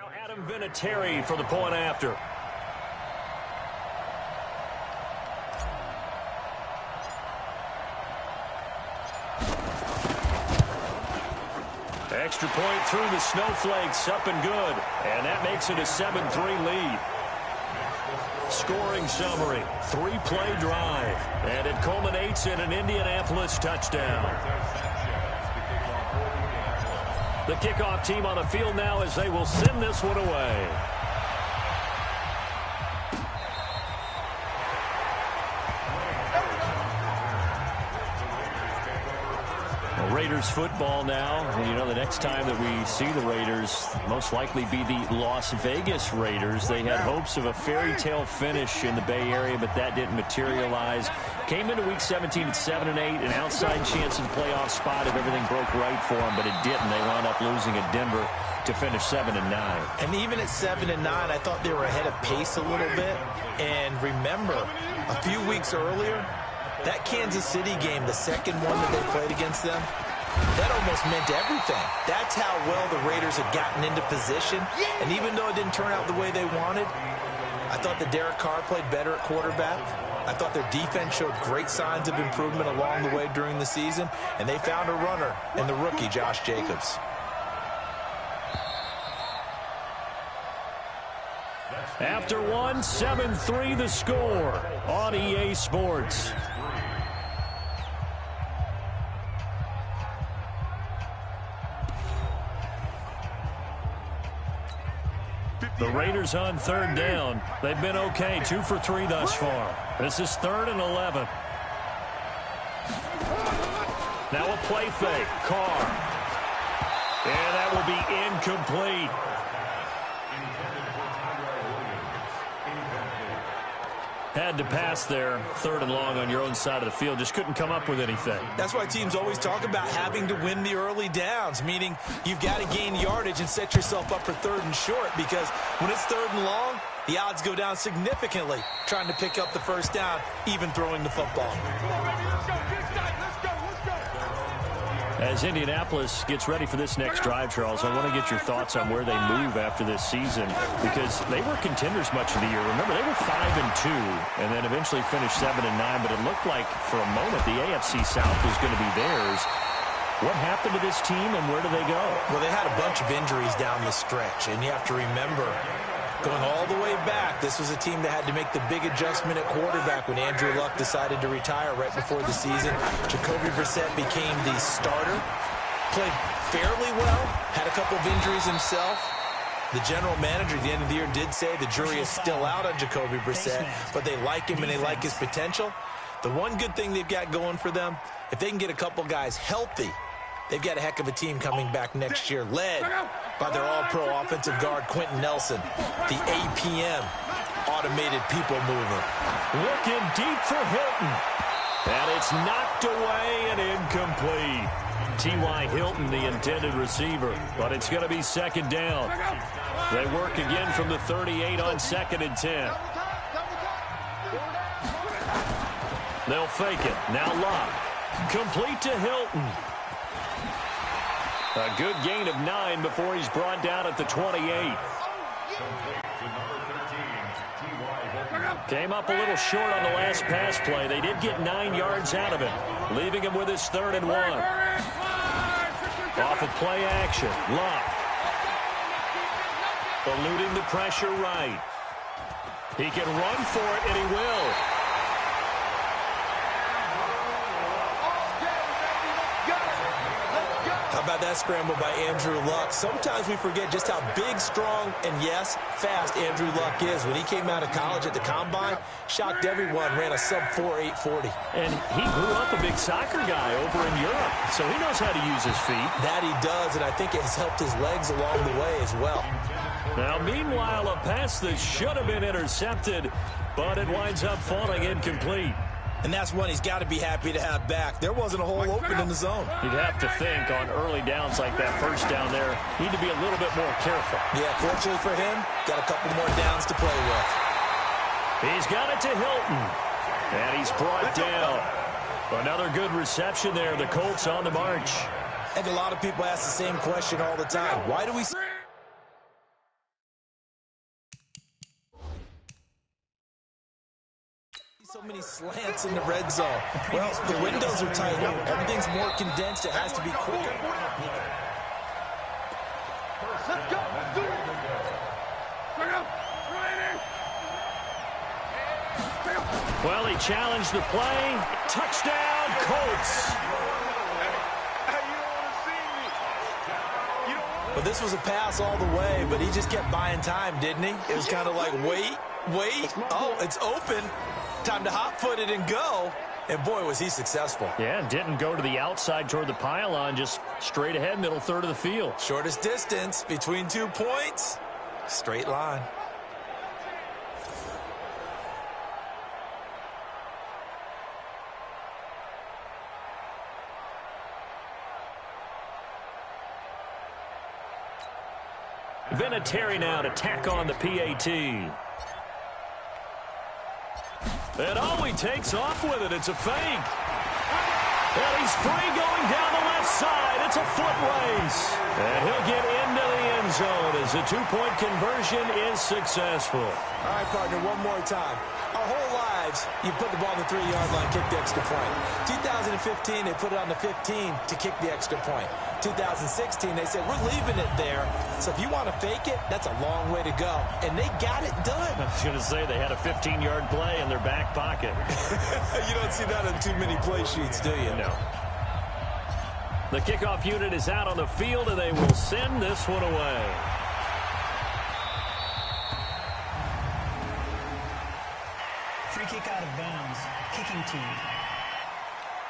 Now Adam Vinatieri for the point after. Extra point through the Snowflakes, up and good. And that makes it a 7-3 lead. Scoring summary, 3-play drive. And it culminates in an Indianapolis touchdown. The kickoff team on the field now as they will send this one away. Raiders football now, and you know the next time that we see the Raiders most likely be the Las Vegas Raiders. They had hopes of a fairy tale finish in the Bay Area, but that didn't materialize. Came into week 17 at 7-8, an outside chance of the playoff spot if everything broke right for them, but it didn't. They wound up losing at Denver to finish 7-9. And even at 7-9, I thought they were ahead of pace a little bit. And remember, a few weeks earlier, that Kansas City game, the second one that they played against them, that almost meant everything. That's how well the Raiders had gotten into position. And even though it didn't turn out the way they wanted, I thought that Derek Carr played better at quarterback. I thought their defense showed great signs of improvement along the way during the season. And they found a runner in the rookie, Josh Jacobs. After one, 7-3 the score on EA Sports. The Raiders on third down. They've been okay, 2 for 3 thus far. This is 3rd and 11. Now a play fake. Carr. And that will be incomplete. Had to pass there, 3rd and long on your own side of the field. Just couldn't come up with anything. That's why teams always talk about having to win the early downs, meaning you've got to gain yardage and set yourself up for 3rd and short, because when it's 3rd and long, the odds go down significantly trying to pick up the first down, even throwing the football. As Indianapolis gets ready for this next drive, Charles, I want to get your thoughts on where they move after this season, because they were contenders much of the year. Remember, they were 5-2 and then eventually finished 7-9, but it looked like for a moment the AFC South was going to be theirs. What happened to this team and where do they go? Well, they had a bunch of injuries down the stretch, and you have to remember, going all the way back, this was a team that had to make the big adjustment at quarterback when Andrew Luck decided to retire right before the season. Jacoby Brissett became the starter, played fairly well, had a couple of injuries himself. The general manager at the end of the year did say the jury is still out on Jacoby Brissett, but they like him and they like his potential. The one good thing they've got going for them, if they can get a couple guys healthy, they've got a heck of a team coming back next year, led by their all-pro offensive guard, Quentin Nelson, the APM, automated people mover. Looking deep for Hilton. And it's knocked away and incomplete. T.Y. Hilton, the intended receiver, but it's going to be 2nd down. They work again from the 38 on 2nd and 10. They'll fake it. Now Luck. Complete to Hilton. A good gain of 9 before he's brought down at the 28. Came up a little short on the last pass play. They did get 9 yards out of it, leaving him with his 3rd and 1. Off of play action, Luck. Eluding the pressure right. He can run for it, and he will. How about that scramble by Andrew Luck? Sometimes we forget just how big, strong, and yes, fast Andrew Luck is. When he came out of college at the Combine, shocked everyone, ran a sub-4 840. And he grew up a big soccer guy over in Europe, so he knows how to use his feet. That he does, and I think it has helped his legs along the way as well. Now, meanwhile, a pass that should have been intercepted, but it winds up falling incomplete. And that's one he's got to be happy to have back. There wasn't a hole open in the zone. You'd have to think on early downs like that, first down there, need to be a little bit more careful. Yeah, fortunately for him, got a couple more downs to play with. He's got it to Hilton, and he's brought down. Another good reception there. The Colts on the march. And a lot of people ask the same question all the time. Why do we So many slants in the red zone. Well, the windows are tighter. Everything's more condensed. It has to be quicker. Let's go. Well, he challenged the play. Touchdown, Colts. Well, this was a pass all the way, but he just kept buying time, didn't he? It was kind of like, wait. Oh, it's open. Time to hot-foot it and go. And, boy, was he successful. Yeah, didn't go to the outside toward the pylon, just straight ahead, middle third of the field. Shortest distance between 2 points. Straight line. Vinatieri now to tack on the PAT. And he takes off with it. It's a fake. And he's free going down the left side. It's a foot race. And he'll get into the end zone as the two-point conversion is successful. All right, partner, one more time. Our whole lives, you put the ball on the 3-yard line, kick the extra point. 2015, they put it on the 15 to kick the extra point. 2016, they said, we're leaving it there. So if you want to fake it, that's a long way to go. And they got it done. I was going to say they had a 15-yard play in their back pocket. You don't see that on too many play sheets, do you? No. The kickoff unit is out on the field, and they will send this one away. Free kick out of bounds. Kicking team.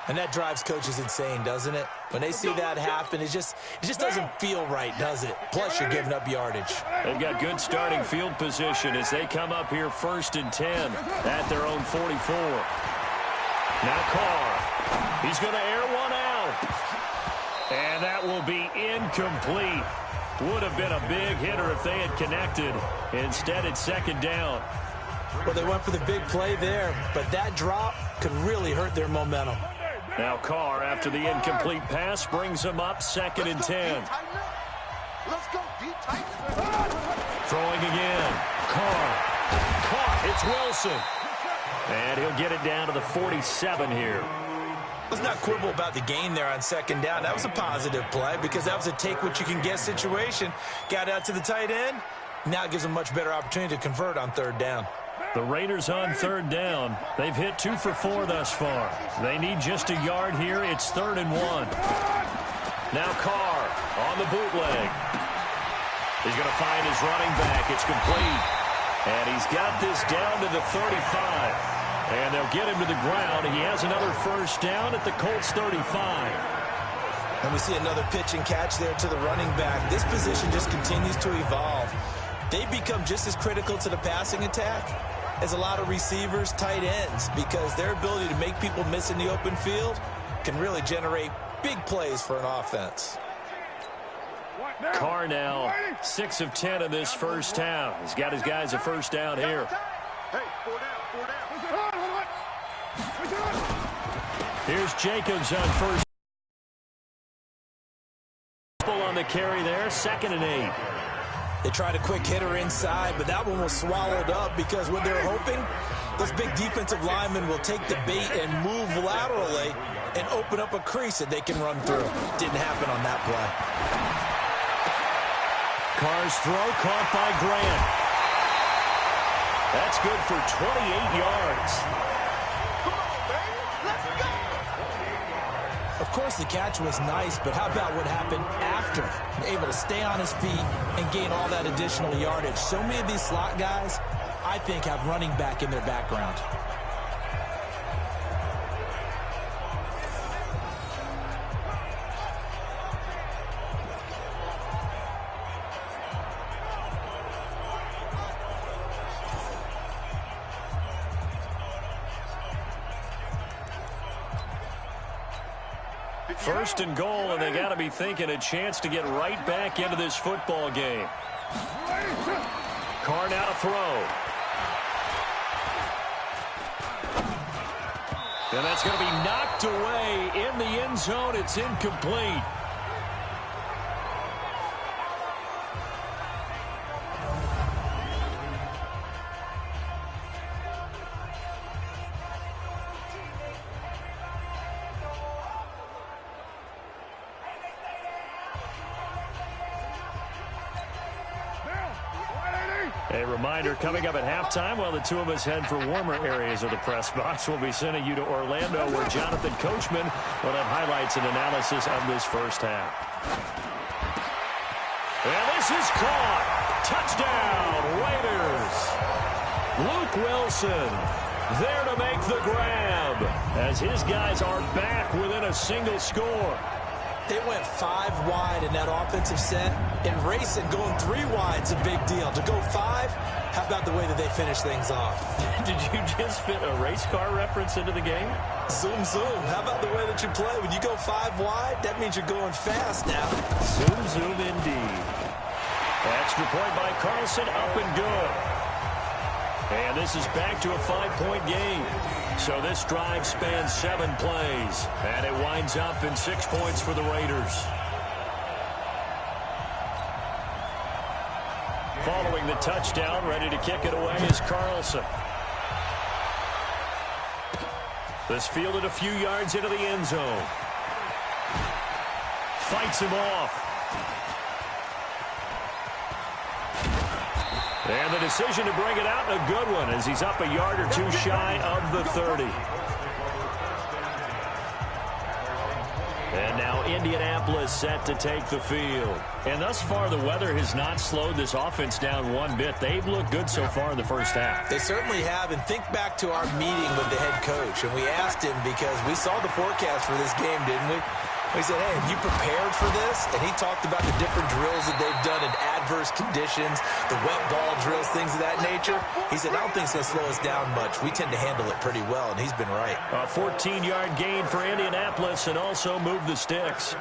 And that drives coaches insane, doesn't it? When they see that happen, it just doesn't feel right, does it? Plus, you're giving up yardage. They've got good starting field position as they come up here 1st and 10 at their own 44. Now Carr. He's going to air one out. And that will be incomplete. Would have been a big hitter if they had connected. Instead, it's 2nd down. Well, they went for the big play there, but that drop could really hurt their momentum. Now Carr, after the incomplete pass, brings him up 2nd and 10. Let's go deep tight. Throwing again. Carr. Caught. It's Wilson. And he'll get it down to the 47 here. Let's not quibble about the gain there on 2nd down. That was a positive play because that was a take-what-you-can-get situation. Got out to the tight end. Now it gives them a much better opportunity to convert on 3rd down. The Raiders on 3rd down. They've hit 2 for 4 thus far. They need just a yard here. It's 3rd and 1. Now Carr on the bootleg. He's going to find his running back. It's complete. And he's got this down to the 35. And they'll get him to the ground. He has another 1st down at the Colts 35. And we see another pitch and catch there to the running back. This position just continues to evolve. They become just as critical to the passing attack as a lot of receivers, tight ends, because their ability to make people miss in the open field can really generate big plays for an offense. Carr now 6 of 10 in this 1st half. He's got his guys a 1st down here. Hey, 4 down. Here's Jacobs on 1st. On the carry there, 2nd and 8. They tried a quick hitter inside, but that one was swallowed up because what they're hoping, those big defensive linemen will take the bait and move laterally and open up a crease that they can run through. Didn't happen on that play. Carr's throw caught by Grant. That's good for 28 yards. Of course, the catch was nice, but how about what happened after? Able to stay on his feet and gain all that additional yardage. So many of these slot guys, I think, have running back in their background. First and goal, and they got to be thinking a chance to get right back into this football game. Carr now to throw. And that's going to be knocked away in the end zone. It's incomplete. A reminder, coming up at halftime, while the two of us head for warmer areas of the press box, we'll be sending you to Orlando, where Jonathan Coachman will have highlights and analysis of this first half. And this is caught. Touchdown, Raiders. Luke Wilson there to make the grab, as his guys are back within a single score. They went 5 wide in that offensive set, and racing going 3 wide's a big deal. To go 5, how about the way that they finish things off? Did you just fit a race car reference into the game? Zoom, zoom. How about the way that you play? When you go 5 wide, that means you're going fast now. Zoom, zoom indeed. Extra point by Carlson, up and good. And this is back to a 5-point game. So this drive spans 7 plays, and it winds up in 6 points for the Raiders. Following the touchdown, ready to kick it away is Carlson. This fielded a few yards into the end zone. Fights him off. And the decision to bring it out, a good one, as he's up a yard or 2 shy of the 30. And now Indianapolis set to take the field. And thus far, the weather has not slowed this offense down one bit. They've looked good so far in the first half. They certainly have. And think back to our meeting with the head coach. And we asked him, because we saw the forecast for this game, didn't we? We said, hey, have you prepared for this? And he talked about the different drills that they've done in adverse conditions, the wet ball drills, things of that nature. He said, I don't think it's going to slow us down much. We tend to handle it pretty well, and he's been right. A 14-yard gain for Indianapolis, and also move the sticks.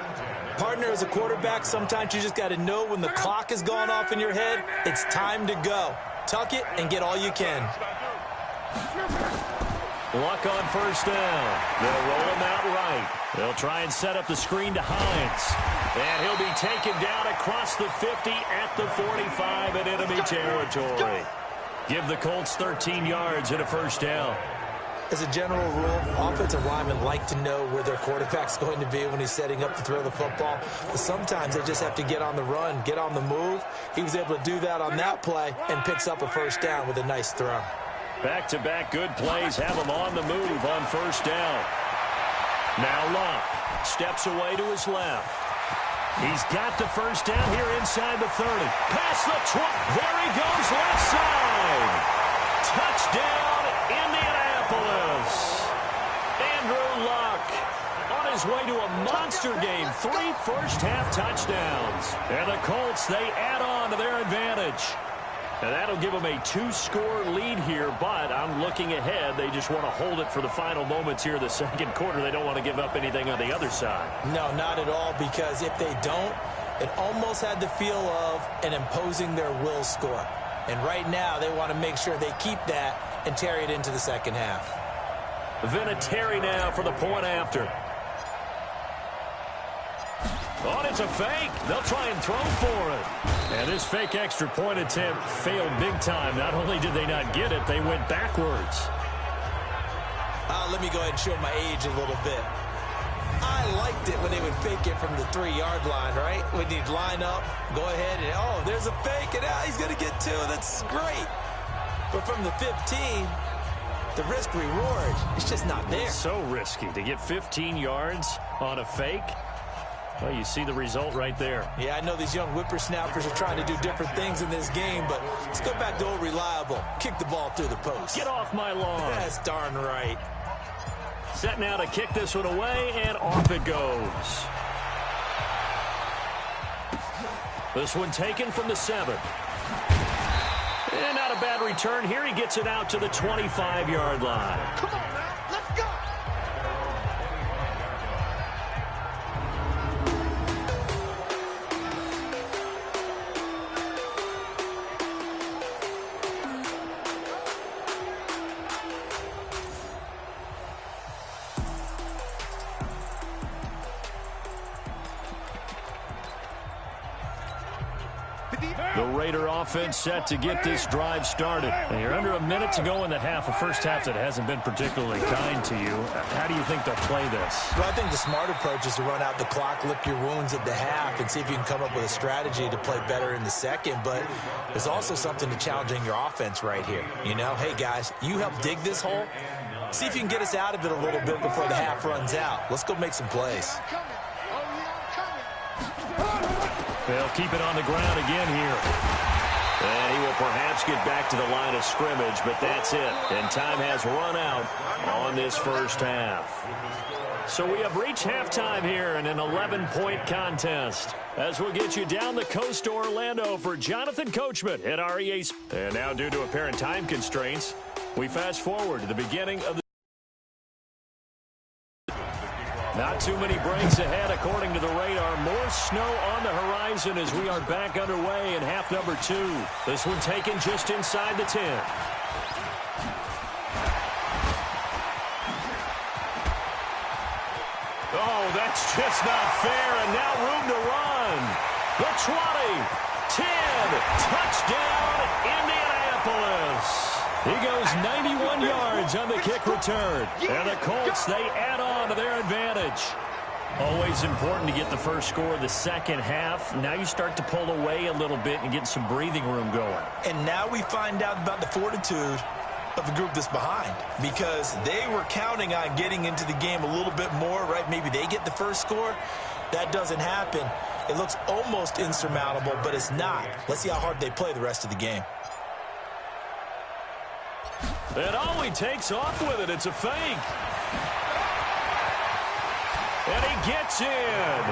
Partner, as a quarterback, sometimes you just got to know when the clock has gone off in your head, it's time to go. Tuck it and get all you can. Luck on first down. They'll roll him out right. They'll try and set up the screen to Hines. And he'll be taken down across the 50 at the 45 in enemy territory. Give the Colts 13 yards and a first down. As a general rule, offensive linemen like to know where their quarterback's going to be when he's setting up to throw the football. But sometimes they just have to get on the run, get on the move. He was able to do that on that play and picks up a first down with a nice throw. Back-to-back good plays have him on the move on first down. Now Luck steps away to his left. He's got the first down here inside the 30. Past the 20. There he goes, left side. Touchdown, Indianapolis. Andrew Luck on his way to a monster game. 3 first-half touchdowns. And the Colts, they add on to their advantage. And that'll give them a 2-score lead here, but I'm looking ahead. They just want to hold it for the final moments here in the second quarter. They don't want to give up anything on the other side. No, not at all, because if they don't, it almost had the feel of an imposing their will score. And right now, they want to make sure they keep that and carry it into the second half. Vinatieri now for the point after. Oh, it's a fake. They'll try and throw for it. And this fake extra point attempt failed big time. Not only did they not get it, they went backwards. Let me go ahead and show my age a little bit. I liked it when they would fake it from the 3-yard line, right? When you'd line up, go ahead, and oh, there's a fake, and he's going to get 2. That's great. But from the 15, the risk-reward, it's just not there. It's so risky to get 15 yards on a fake. Well, you see the result right there. Yeah, I know these young whippersnappers are trying to do different things in this game, but let's go back to old reliable. Kick the ball through the post. Get off my lawn. That's darn right. Set now to kick this one away, and off it goes. This one taken from the 7. And not a bad return here. He gets it out to the 25-yard line. Come on now, let's go. The Raider offense set to get this drive started. And you're under a minute to go in the half, a first half that hasn't been particularly kind to you. How do you think they'll play this? Well, I think the smart approach is to run out the clock, lick your wounds at the half, and see if you can come up with a strategy to play better in the second. But there's also something to challenging your offense right here. You know, hey, guys, you help dig this hole. See if you can get us out of it a little bit before the half runs out. Let's go make some plays. They'll keep it on the ground again here. And he will perhaps get back to the line of scrimmage, but that's it. And time has run out on this first half. So we have reached halftime here in an 11-point contest. As we'll get you down the coast to Orlando for Jonathan Coachman at REA. And now, due to apparent time constraints, we fast forward to the beginning of the... Not too many breaks ahead, according to the radar. More snow on the horizon as we are back underway in half number 2. This one taken just inside the 10. Oh, that's just not fair, and now room to run. The 20, 10, touchdown, Indianapolis. He goes 91 yards on the kick return. And the Colts, they add on to their advantage. Always important to get the first score of the second half. Now you start to pull away a little bit and get some breathing room going. And now we find out about the fortitude of the group that's behind, because they were counting on getting into the game a little bit more, right? Maybe they get the first score. That doesn't happen. It looks almost insurmountable, but it's not. Let's see how hard they play the rest of the game. And he takes off with it. It's a fake. And he gets in.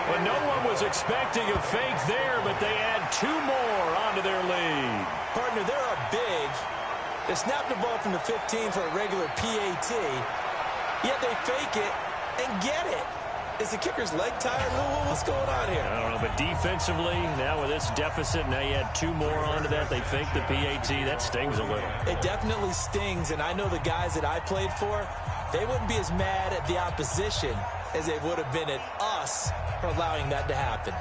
Well, no one was expecting a fake there, but they add 2 more onto their lead. Partner, they're up big. They snap the ball from the 15 for a regular PAT, yet they fake it and get it. Is the kicker's leg tired? What's going on here? I don't know, but defensively, now with this deficit, now you add 2 more onto that. They fake the PAT. That stings a little. It definitely stings, and I know the guys that I played for, they wouldn't be as mad at the opposition as they would have been at us for allowing that to happen.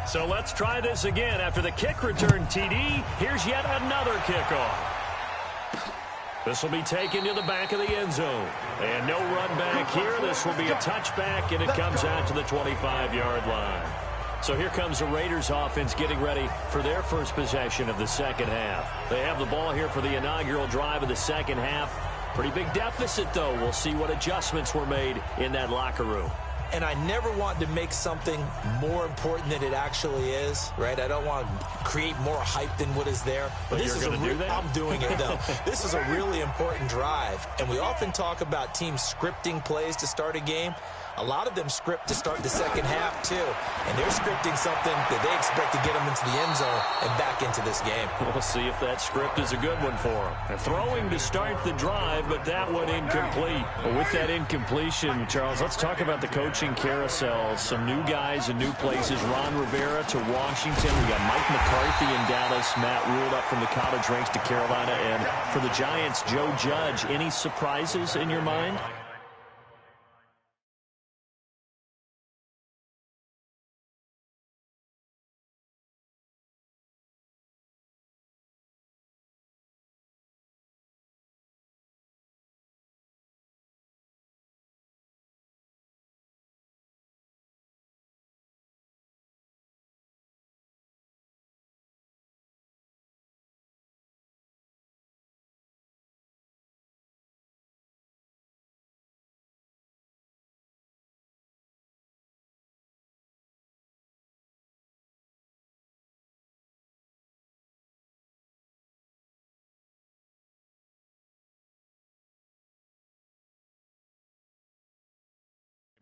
So let's try this again. After the kick return TD, here's yet another kickoff. This will be taken to the back of the end zone. And no run back here. This will be a touchback, and it comes out to the 25-yard line. So here comes the Raiders offense getting ready for their first possession of the second half. They have the ball here for the inaugural drive of the second half. Pretty big deficit, though. We'll see what adjustments were made in that locker room. And I never want to make something more important than it actually is, right? I don't want to create more hype than what is there. But this is I'm doing it, though. This is a really important drive. And we often talk about teams scripting plays to start a game. A lot of them script to start the second half, too. And they're scripting something that they expect to get them into the end zone and back into this game. We'll see if that script is a good one for them. And throwing to start the drive, but that one incomplete. Well, with that incompletion, Charles, let's talk about the coaching carousel. Some new guys in new places. Ron Rivera to Washington. We got Mike McCarthy in Dallas. Matt Rule up from the college ranks to Carolina. And for the Giants, Joe Judge. Any surprises in your mind?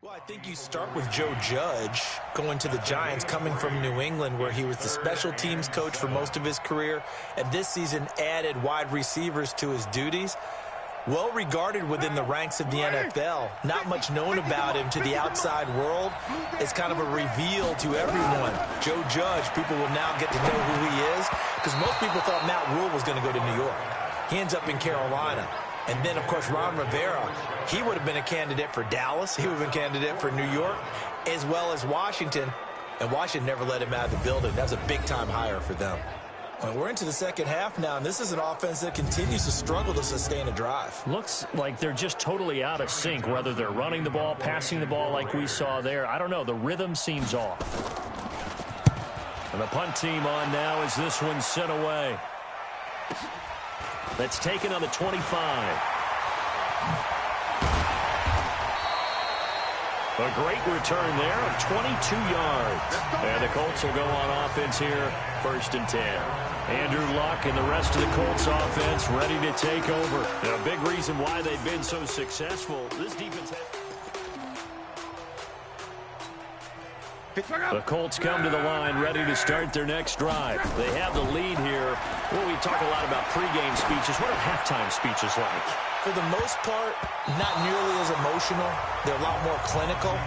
Well, I think you start with Joe Judge going to the Giants, coming from New England, where he was the special teams coach for most of his career, and this season added wide receivers to his duties. Well regarded within the ranks of the NFL. Not much known about him to the outside world. It's kind of a reveal to everyone. Joe Judge, people will now get to know who he is, because most people thought Matt Rule was going to go to New York. He ends up in Carolina. And then, of course, Ron Rivera, he would have been a candidate for Dallas. He would have been a candidate for New York. as well as Washington, and Washington never let him out of the building. That was a big-time hire for them. Well, we're into the second half now, and this is an offense that continues to struggle to sustain a drive. Looks like they're just totally out of sync, whether they're running the ball, passing the ball like we saw there. I don't know. The rhythm seems off. And the punt team on now as this one's sent away. That's taken on the 25. A great return there of 22 yards. And the Colts will go on offense here, 1st and 10. Andrew Luck and the rest of the Colts offense ready to take over. And a big reason why they've been so successful. This defense The Colts come to the line ready to start their next drive. They have the lead here. Well, we talk a lot about pregame speeches. What are halftime speeches like? For the most part, not nearly as emotional. They're a lot more clinical.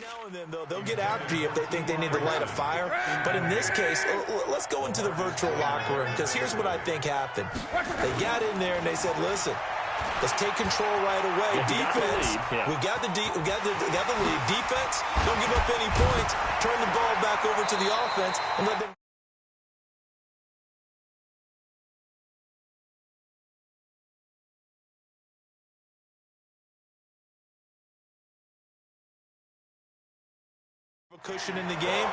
Now and then, though, they'll get after you if they think they need to light a fire. But in this case, let's go into the virtual locker room, because here's what I think happened. They got in there and they said, listen, let's take control right away. Defense, we got the lead. Defense, don't give up any points. Turn the ball back over to the offense and let them. Cushion in the game.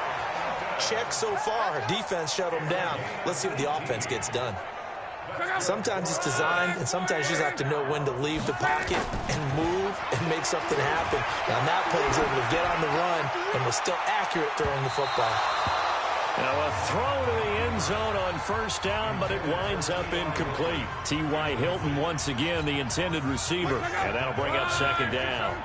Check so far. Defense shut them down. Let's see what the offense gets done. Sometimes it's designed, and sometimes you just have to know when to leave the pocket and move and make something happen. Now, that play was able to get on the run and was still accurate throwing the football. Now a throw to the end zone on first down, but it winds up incomplete. T.Y. Hilton once again the intended receiver, and that'll bring up second down.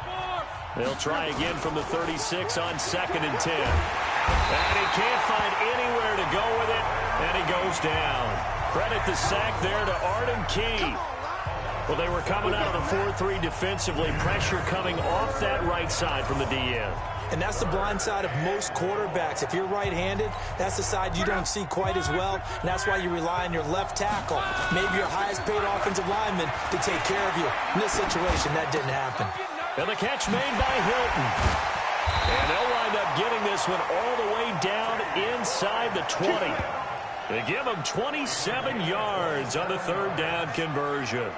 They'll try again from the 36 on 2nd and 10. And he can't find anywhere to go with it, and he goes down. Credit the sack there to Arden Key. Well, they were coming out of the 4-3 defensively. Pressure coming off that right side from the DN. And that's the blind side of most quarterbacks. If you're right-handed, that's the side you don't see quite as well. And that's why you rely on your left tackle, maybe your highest-paid offensive lineman, to take care of you. In this situation, that didn't happen. And the catch made by Hilton. And they'll wind up getting this one all the way down inside the 20. They give him 27 yards on the 3rd down conversion.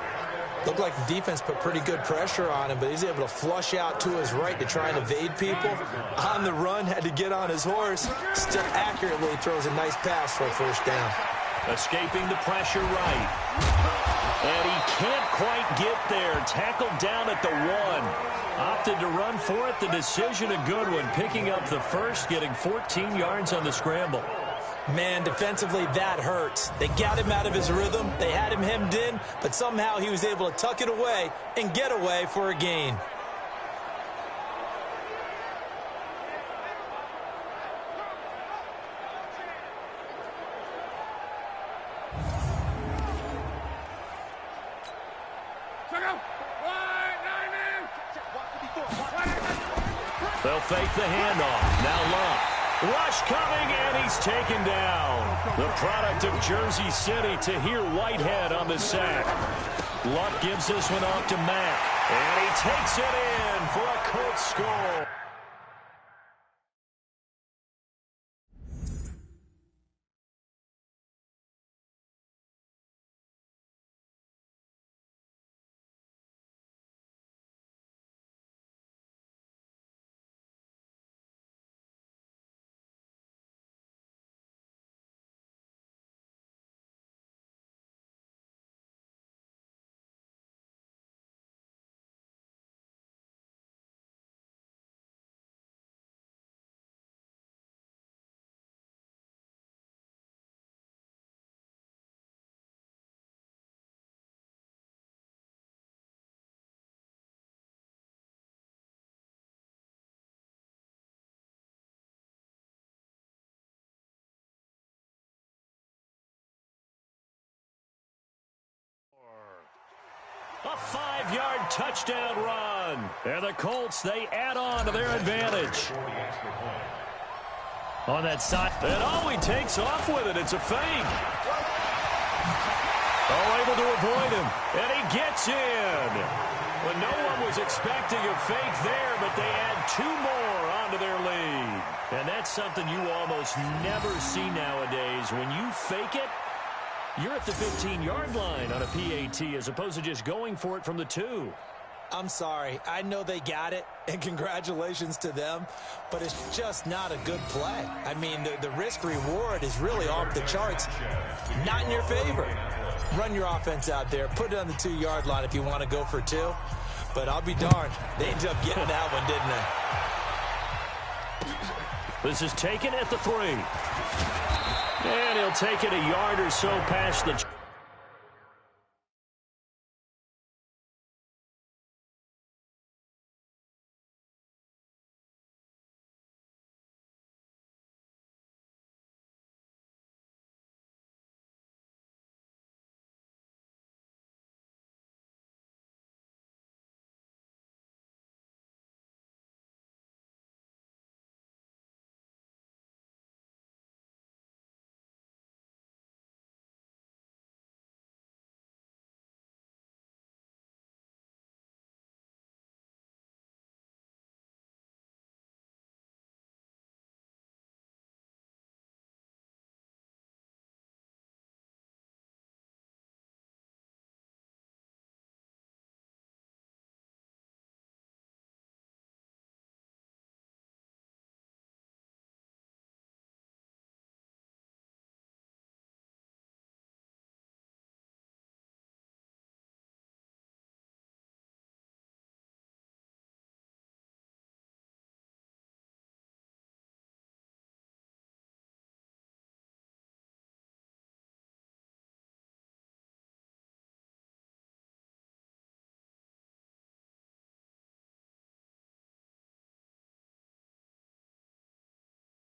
Looked like the defense put pretty good pressure on him, but he's able to flush out to his right to try and evade people. On the run, had to get on his horse. Still accurately throws a nice pass for a 1st down. Escaping the pressure right. And he can't quite get there. Tackled down at the 1. Opted to run for it. The decision a good one. Picking up the first, getting 14 yards on the scramble. Man, defensively, that hurts. They got him out of his rhythm. They had him hemmed in, but somehow he was able to tuck it away and get away for a gain. They'll fake the handoff. Now Luck. Rush coming, and he's taken down. The product of Jersey City, Tahir Whitehead on the sack. Luck gives this one off to Mack. And he takes it in for a Colts score. A 5-yard touchdown run. And the Colts, they add on to their advantage. On that side. And he takes off with it. It's a fake. Able to avoid him. And he gets in. Well, no one was expecting a fake there, but they add 2 more onto their lead. And that's something you almost never see nowadays. When you fake it, you're at the 15-yard line on a PAT as opposed to just going for it from the 2. I'm sorry. I know they got it, and congratulations to them, but it's just not a good play. I mean, the risk-reward is really off the charts. Not in your favor. Run your offense out there. Put it on the 2-yard line if you want to go for 2. But I'll be darned. They ended up getting that one, didn't they? This is taken at the 3. And he'll take it a yard or so past the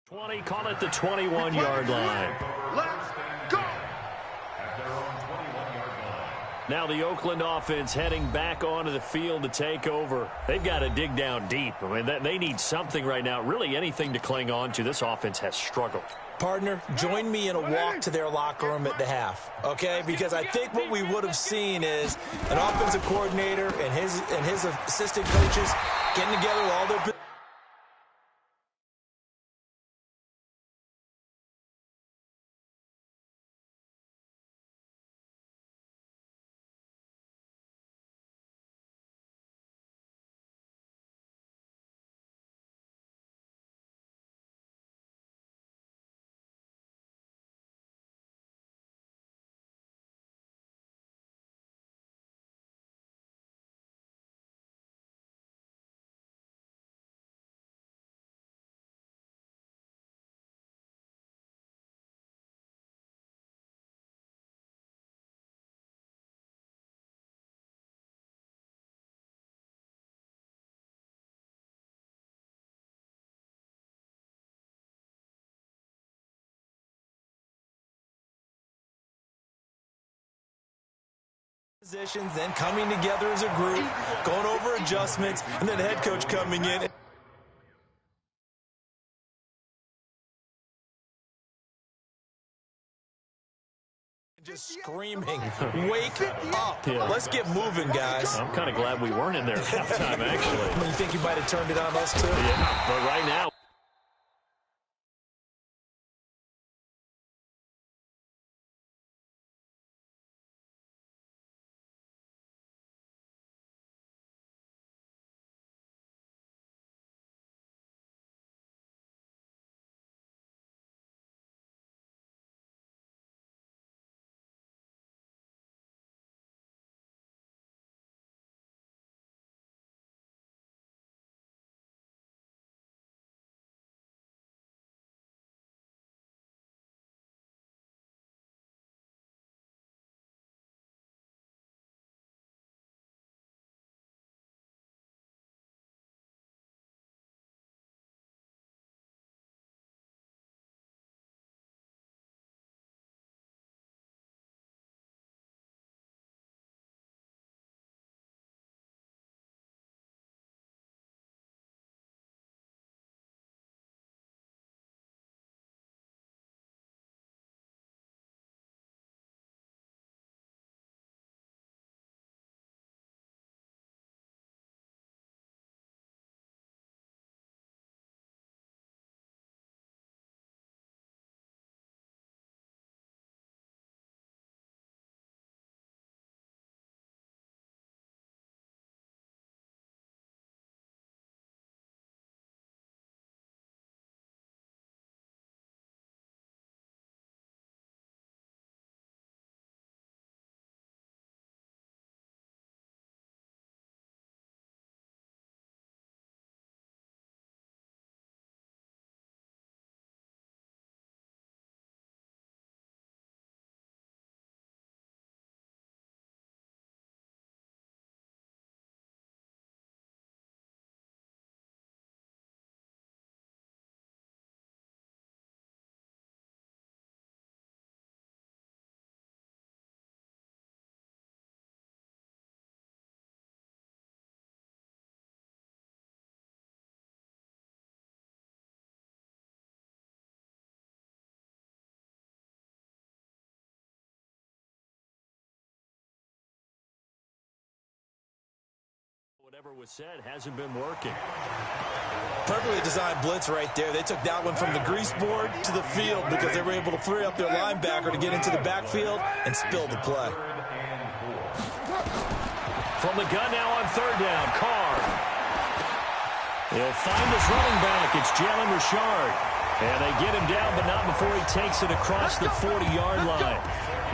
20, call it the 21-yard line. Let's go. Now the Oakland offense heading back onto the field to take over. They've got to dig down deep. I mean, they need something right now, really anything to cling on to. This offense has struggled. Partner, join me in a walk to their locker room at the half, okay? Because I think what we would have seen is an offensive coordinator and his assistant coaches getting together with all their positions, then coming together as a group, going over adjustments, and then the head coach coming in. Just screaming, wake up. Yeah. Let's get moving, guys. I'm kind of glad we weren't in there at halftime, actually. You think you might have turned it on us, too? Yeah, but right now. Whatever was said hasn't been working. Perfectly designed blitz right there. They took that one from the grease board to the field because they were able to free up their linebacker to get into the backfield and spill the play. From the gun now on third down, Carr. He'll find his running back. It's Jalen Richard. And they get him down, but not before he takes it across the 40-yard line.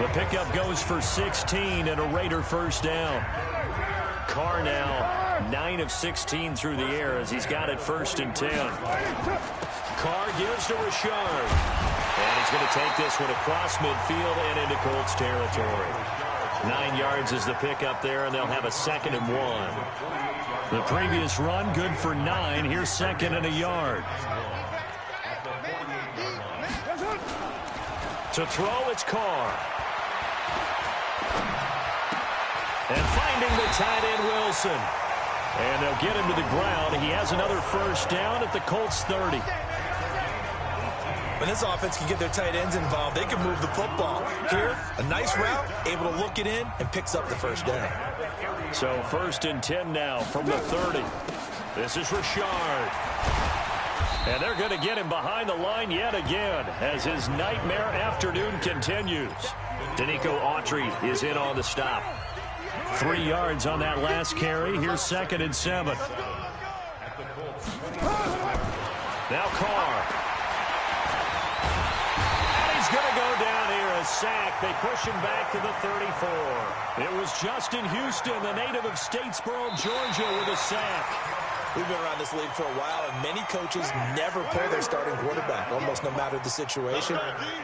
The pickup goes for 16 and a Raider first down. Carr now 9 of 16 through the air as he's got it first and 10. Carr gives to Richard. And he's going to take this one across midfield and into Colts territory. 9 yards is the pickup there, and they'll have a 2nd and 1. The previous run good for 9. Here's 2nd and a yard. To throw, it's Carr. And finding the tight end, Wilson. And they'll get him to the ground. He has another first down at the Colts 30. When this offense can get their tight ends involved, they can move the football. Here, a nice route, able to look it in, and picks up the first down. So 1st and 10 now from the 30. This is Richard. And they're going to get him behind the line yet again as his nightmare afternoon continues. Danico Autry is in on the stop. 3 yards on that last carry. Here's 2nd and 7. Now Carr. And he's going to go down here, a sack. They push him back to the 34. It was Justin Houston, the native of Statesboro, Georgia, with a sack. We've been around this league for a while, and many coaches never pull their starting quarterback, almost no matter the situation.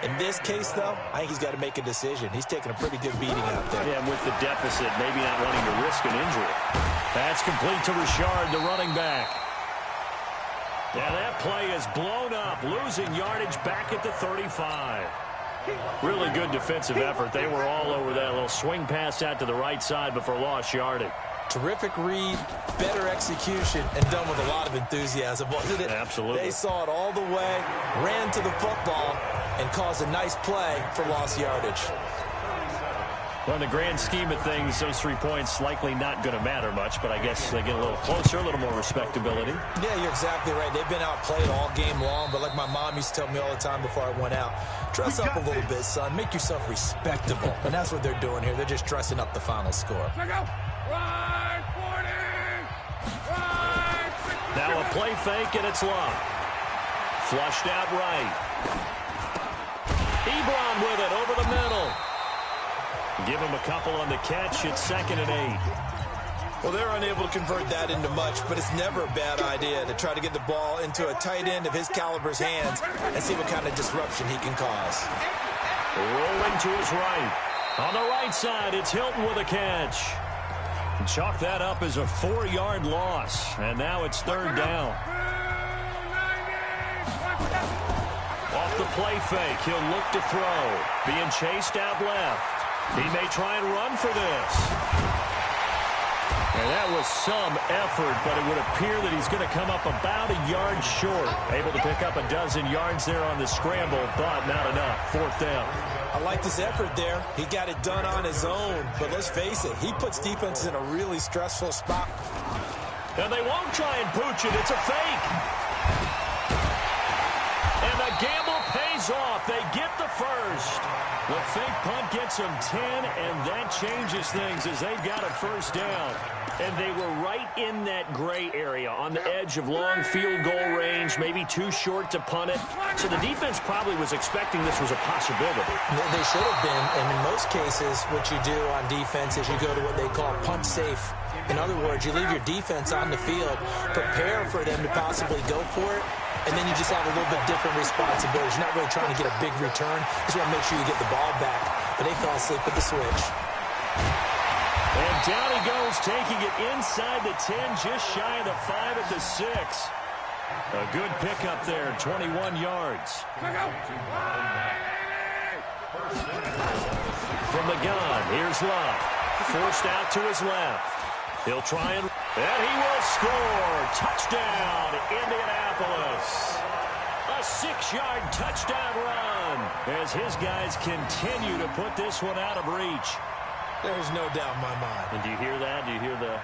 In this case, though, I think he's got to make a decision. He's taking a pretty good beating out there. Yeah, and with the deficit, maybe not wanting to risk an injury. That's complete to Richard, the running back. Yeah, that play is blown up, losing yardage back at the 35. Really good defensive effort. They were all over that little swing pass out to the right side before lost yardage. Terrific read, better execution, and done with a lot of enthusiasm, wasn't it? Absolutely. They saw it all the way, ran to the football, and caused a nice play for lost yardage. Well, in the grand scheme of things, those 3 points likely not going to matter much, but I guess they get a little closer, a little more respectability. Yeah, you're exactly right. They've been outplayed all game long, but like my mom used to tell me all the time before I went out, dress up a little bit, son. Make yourself respectable. And that's what they're doing here. They're just dressing up the final score. Now a play fake, and it's Love. Flushed out right. Ebron with it over the middle. Give him a couple on the catch. It's 2nd and 8. Well, they're unable to convert that into much, but it's never a bad idea to try to get the ball into a tight end of his caliber's hands and see what kind of disruption he can cause. Rolling to his right. On the right side, it's Hilton with a catch. Chalk that up as a 4-yard loss, and now it's 3rd down. Off the play fake, he'll look to throw. Being chased out left. He may try and run for this. And that was some effort, but it would appear that he's going to come up about a yard short. Able to pick up a dozen yards there on the scramble, but not enough. 4th down. I like this effort there. He got it done on his own, but let's face it, he puts defenses in a really stressful spot. And they won't try and pooch it. It's a fake. And the gamble pays off. They get the first. The fake punt gets them 10, and that changes things as they've got a first down. And they were right in that gray area on the edge of long field goal range, maybe too short to punt it. So the defense probably was expecting this was a possibility. They should have been, and in most cases, what you do on defense is you go to what they call punt safe. In other words, you leave your defense on the field, prepare for them to possibly go for it, and then you just have a little bit different responsibilities. You're not really trying to get a big return. You just want to make sure you get the ball back. But they fell asleep with the switch. And down he goes, taking it inside the 10, just shy of the 5 at the 6. A good pickup there, 21 yards. From the gun, here's Love. Forced out to his left. He'll try and he will score. Touchdown, Indianapolis. A 6-yard touchdown run as his guys continue to put this one out of reach. There's no doubt in my mind. And do you hear that? Do you hear the...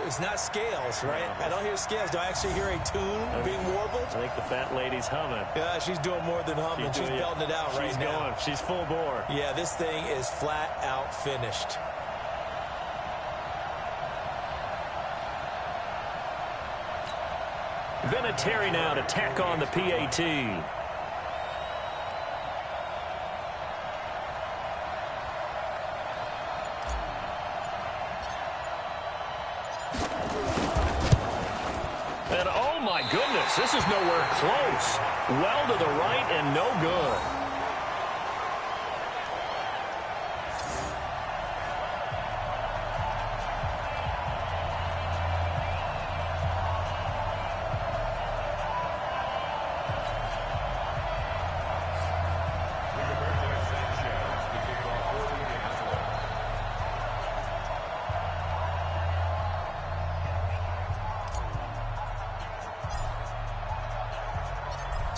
It's not scales, right? I don't hear scales. Do I actually hear a tune being warbled? I think the fat lady's humming. Yeah, she's doing more than humming. She's belting it out right now. She's full bore. Yeah, this thing is flat out finished. Vinatieri now to tack on the PAT. And oh my goodness, this is nowhere close. Well to the right and no good.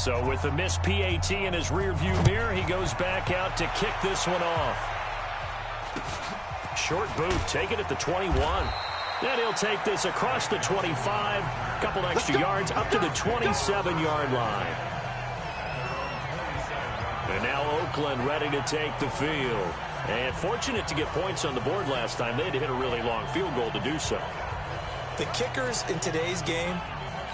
So with the missed PAT in his rearview mirror, he goes back out to kick this one off. Short boot, take it at the 21. Then he'll take this across the 25, a couple extra yards up to the 27-yard line. And now Oakland ready to take the field. And fortunate to get points on the board last time. They had to hit a really long field goal to do so. The kickers in today's game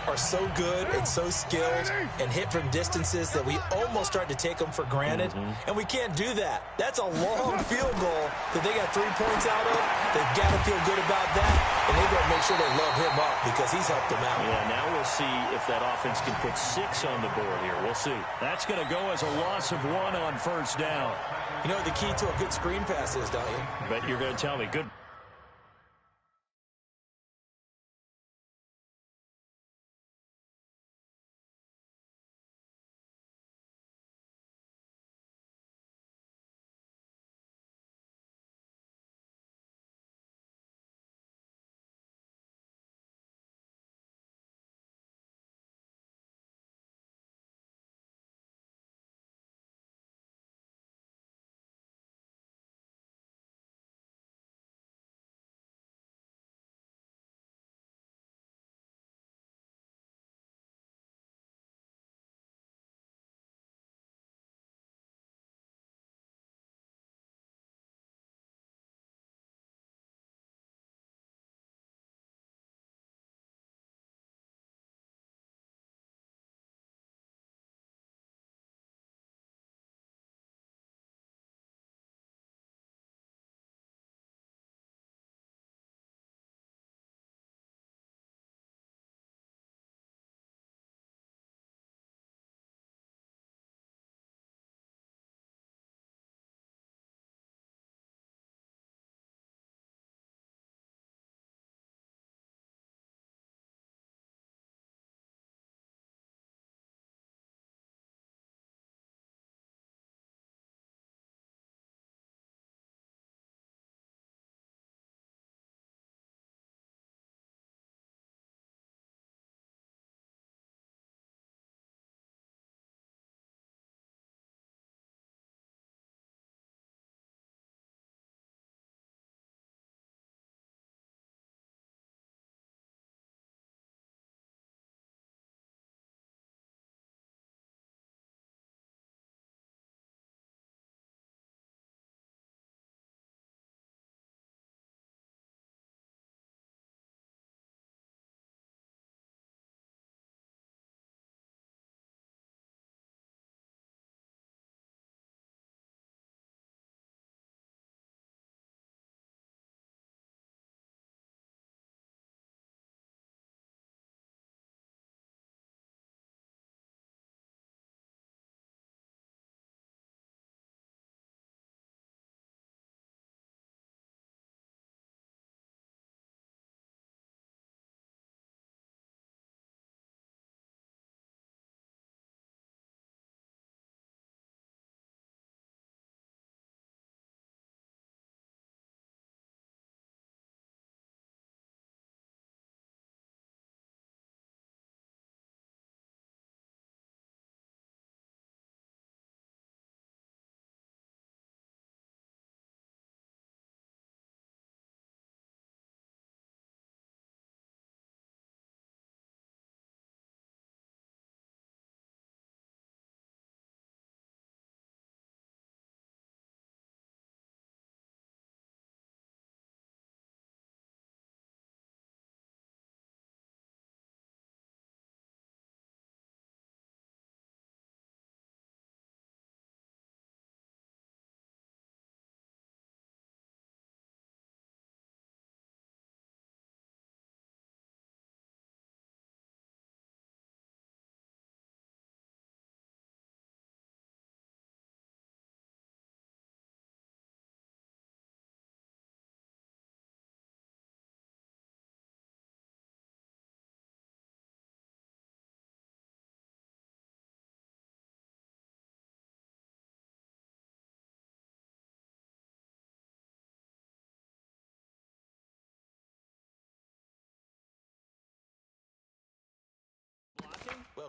are so good and so skilled and hit from distances that we almost start to take them for granted. And we can't do that. That's a long field goal that they got 3 points out of. They've got to feel good about that, and they've got to make sure they love him up because he's helped them out. Yeah, now we'll see if that offense can put 6 on the board here. We'll see. That's going to go as a loss of 1 on first down. You know what the key to a good screen pass is, don't you? Bet you're going to tell me. Good.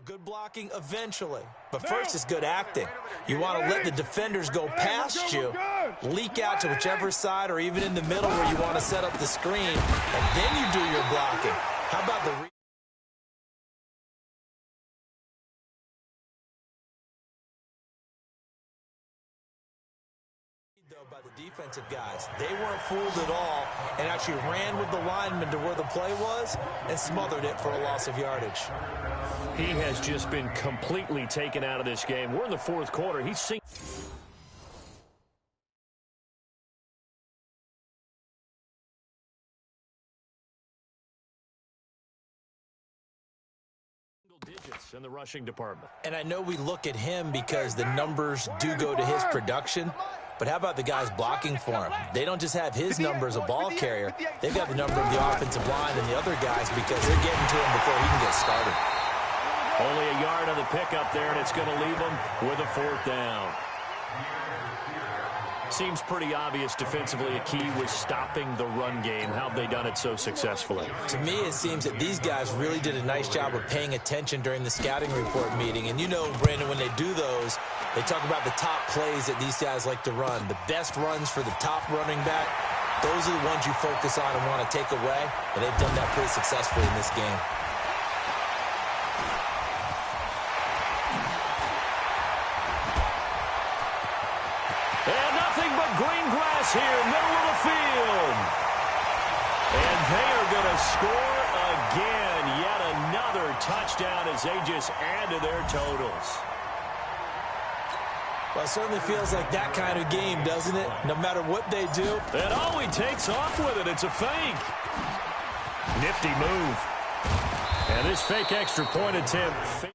Good blocking eventually, but first is good acting. You want to let the defenders go past you, leak out to whichever side or even in the middle where you want to set up the screen, and then you do your blocking. How about the by the defensive guys? They weren't fooled at all and actually ran with the lineman to where the play was and smothered it for a loss of yardage. He has just been completely taken out of this game. We're in the fourth quarter. He's single digits in the rushing department. And I know we look at him because the numbers do go to his production, but how about the guys blocking for him? They don't just have his number as a ball carrier. They've got the number of the offensive line and the other guys because they're getting to him before he can get started. Only a yard on the pickup there, and it's going to leave him with a fourth down. Seems pretty obvious defensively a key was stopping the run game. How have they done it so successfully? To me, it seems that these guys really did a nice job of paying attention during the scouting report meeting. And you know, Brandon, when they do those, they talk about the top plays that these guys like to run. The best runs for the top running back, those are the ones you focus on and want to take away. And they've done that pretty successfully in this game. And nothing but green grass here, middle of the field. And they are going to score again. Yet another touchdown as they just add to their totals. Well, it certainly feels like that kind of game, doesn't it? No matter what they do. And oh, he takes off with it. It's a fake. Nifty move. And this fake extra point attempt.